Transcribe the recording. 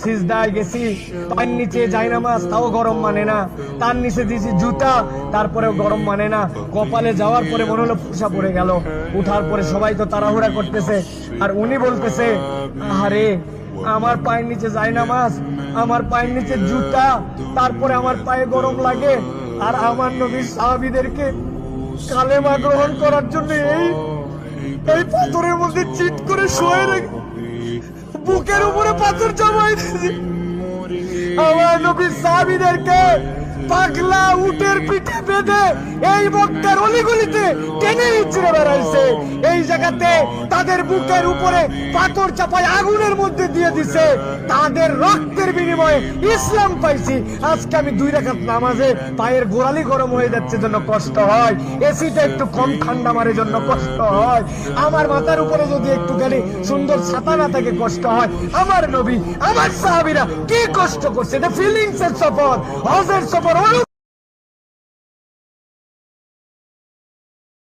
সিজদায় গেছি, পায়ের নিচে যাই নামাজ, তাও গরম মানে না। তার নিচে দিয়েছি জুতা, তারপরেও গরম মানে না। কপালে যাওয়ার পরে মনে হলো ফুসা পড়ে গেল। উঠার পরে সবাই তো তাড়াহুড়া করতেছে, আর উনি বলতেছে, আরে আমার পায়ের নিচে যাই নামাজ, আমার পায়ের নিচে জুতা, তারপরে আমার পায়ে গরম লাগে। আর আমার নবীর সাহাবীদেরকে কালেমা গ্রহণ করার জন্য এই পাথরের মধ্যে চিট করে শুয়ে রেখে বুকের উপরে পাথর জমাই দিয়েছে। আমার নবীর সাহাবীদেরকে পাগলা উটের পিঠে বেঁধে এই মক্কার অলিগলিতে টেনে ইচ্ছড়ে বেড়াইছে। এই জায়গাতে তাদের বুকের উপরে পাথর চাপায় আগুনের মধ্যে দিয়ে দিছে। তাদের রক্তের বিনিময়ে ইসলাম পাইছি। আজকে আমি 2 রাকাত নামাজে পায়ের গোড়ালি গরম হয়ে যাচ্ছে জন্য কষ্ট হয়, এসিটা একটু কম ঠান্ডা মারে জন্য কষ্ট হয়, আমার মাথার উপরে যদি একটুখানি সুন্দর ছাতা না থাকে কষ্ট হয়। আমার নবী, আমার সাহাবীরা কি কষ্ট করছে, এটা ফিলিংস এর সফর, হজের সফর, অনুভূতি